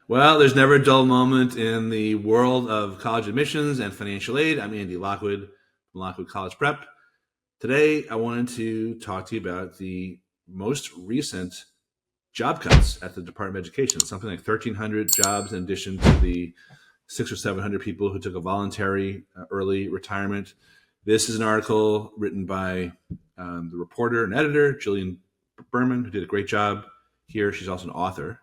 Well, there's never a dull moment in the world of college admissions and financial aid. I'm Andy Lockwood from Lockwood College Prep. Today, I wanted to talk to you about the most recent job cuts at the Department of Education. Something like 1,300 jobs in addition to the 600 or 700 people who took a voluntary early retirement. This is an article written by the reporter and editor, Jillian Berman, who did a great job here. She's also an author.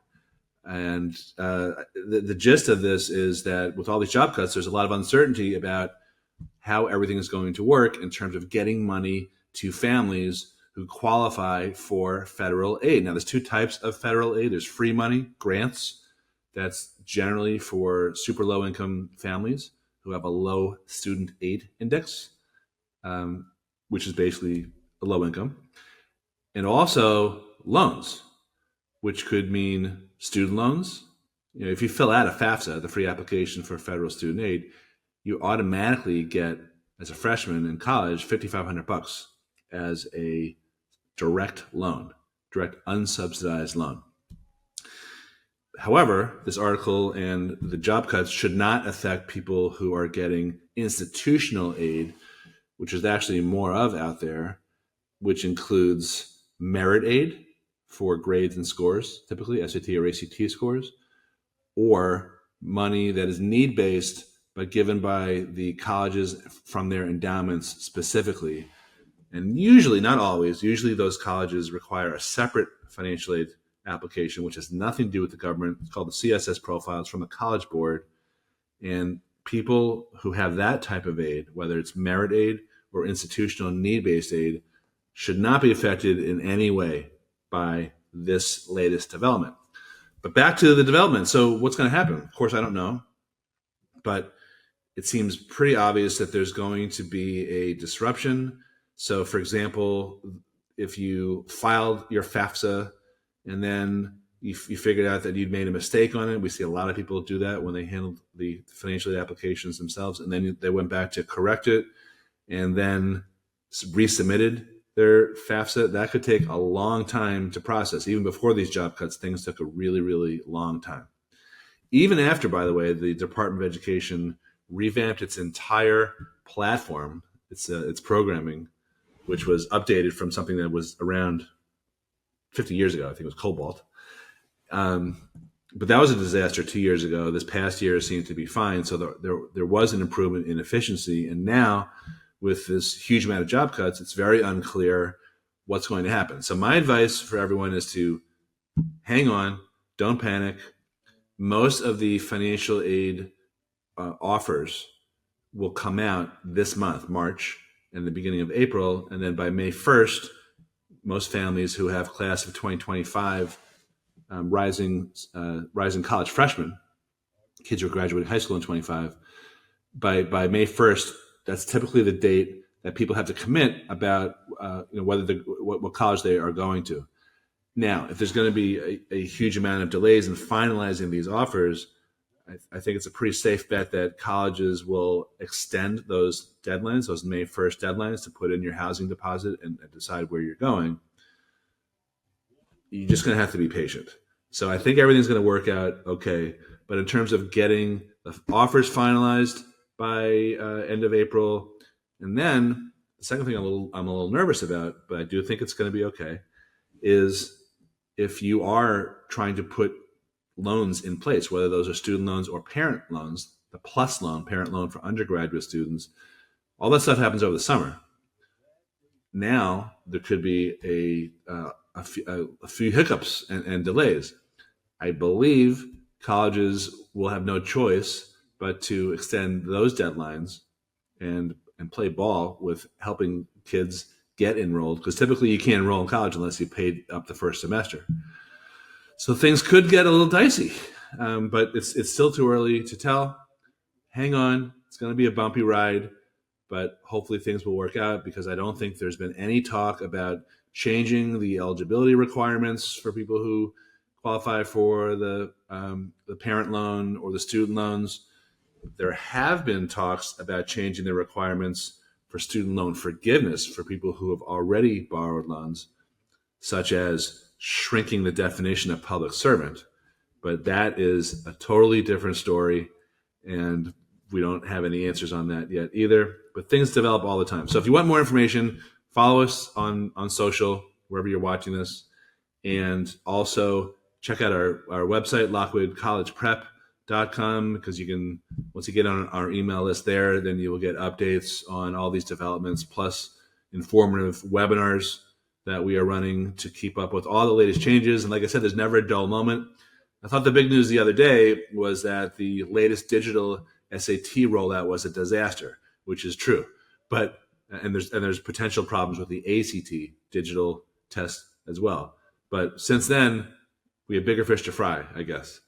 And the gist of this is that with all these job cuts, there's a lot of uncertainty about how everything is going to work in terms of getting money to families who qualify for federal aid. Now, there's two types of federal aid. There's free money, grants. That's generally for super low income families who have a low student aid index, which is basically a low income. And also loans, which could mean student loans. If you fill out a FAFSA, the free application for federal student aid, you automatically get, as a freshman in college, $5,500 as a direct loan, direct unsubsidized loan. However, this article and the job cuts should not affect people who are getting institutional aid, which is actually more of out there, which includes merit aid for grades and scores, typically SAT or ACT scores, or money that is need-based but given by the colleges from their endowments specifically. And usually, not always, usually those colleges require a separate financial aid application, which has nothing to do with the government. It's called the CSS profiles from the College Board. And people who have that type of aid, whether it's merit aid or institutional need-based aid, should not be affected in any way by this latest development. But back to the development. So what's going to happen? Of course, I don't know. But it seems pretty obvious that there's going to be a disruption. So, for example, if you filed your FAFSA and then you figured out that you'd made a mistake on it, we see a lot of people do that when they handle the financial aid applications themselves, and then they went back to correct it and then resubmitted their FAFSA. That could take a long time to process. Even before these job cuts, things took a really, really long time. Even after, by the way, the Department of Education revamped its entire platform, its programming, which was updated from something that was around 50 years ago. I think it was Cobalt. But that was a disaster 2 years ago. This past year seemed to be fine. So there was an improvement in efficiency. And now, with this huge amount of job cuts, it's very unclear what's going to happen. So my advice for everyone is to hang on, don't panic. Most of the financial aid offers will come out this month, March, and the beginning of April. And then by May 1st, most families who have class of 2025 rising college freshmen, kids who are graduating high school in 25, by May 1st, that's typically the date that people have to commit about whether what college they are going to. Now, if there's going to be a huge amount of delays in finalizing these offers, I think it's a pretty safe bet that colleges will extend those deadlines, those May 1st deadlines, to put in your housing deposit and decide where you're going. You're just going to have to be patient. So I think everything's going to work out okay. But in terms of getting the offers finalized by end of April, and then the second thing I'm a little nervous about, but I do think it's going to be okay, is if you are trying to put loans in place, whether those are student loans or parent loans, the PLUS loan, parent loan for undergraduate students, all that stuff happens over the summer. Now there could be a few hiccups and delays. I believe colleges will have no choice but to extend those deadlines and play ball with helping kids get enrolled, because typically you can't enroll in college unless you paid up the first semester. So things could get a little dicey, but it's still too early to tell. Hang on. It's going to be a bumpy ride, but hopefully things will work out, because I don't think there's been any talk about changing the eligibility requirements for people who qualify for the parent loan or the student loans. There have been talks about changing the requirements for student loan forgiveness for people who have already borrowed loans, such as shrinking the definition of public servant. But that is a totally different story, and we don't have any answers on that yet either. But things develop all the time. So if you want more information, follow us on social, wherever you're watching this. And also check out our website, lockwoodcollegeprep.com, because you can, once you get on our email list there, then you will get updates on all these developments, plus informative webinars that we are running to keep up with all the latest changes. And like I said, there's never a dull moment. I thought the big news the other day was that the latest digital SAT rollout was a disaster, which is true. But and there's potential problems with the ACT digital test as well. But since then, we have bigger fish to fry, I guess.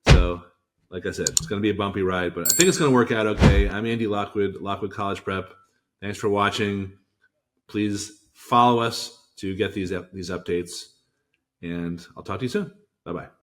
So, like I said, it's going to be a bumpy ride, but I think it's going to work out okay. I'm Andy Lockwood, Lockwood College Prep. Thanks for watching. Please follow us to get these updates, and I'll talk to you soon. Bye-bye.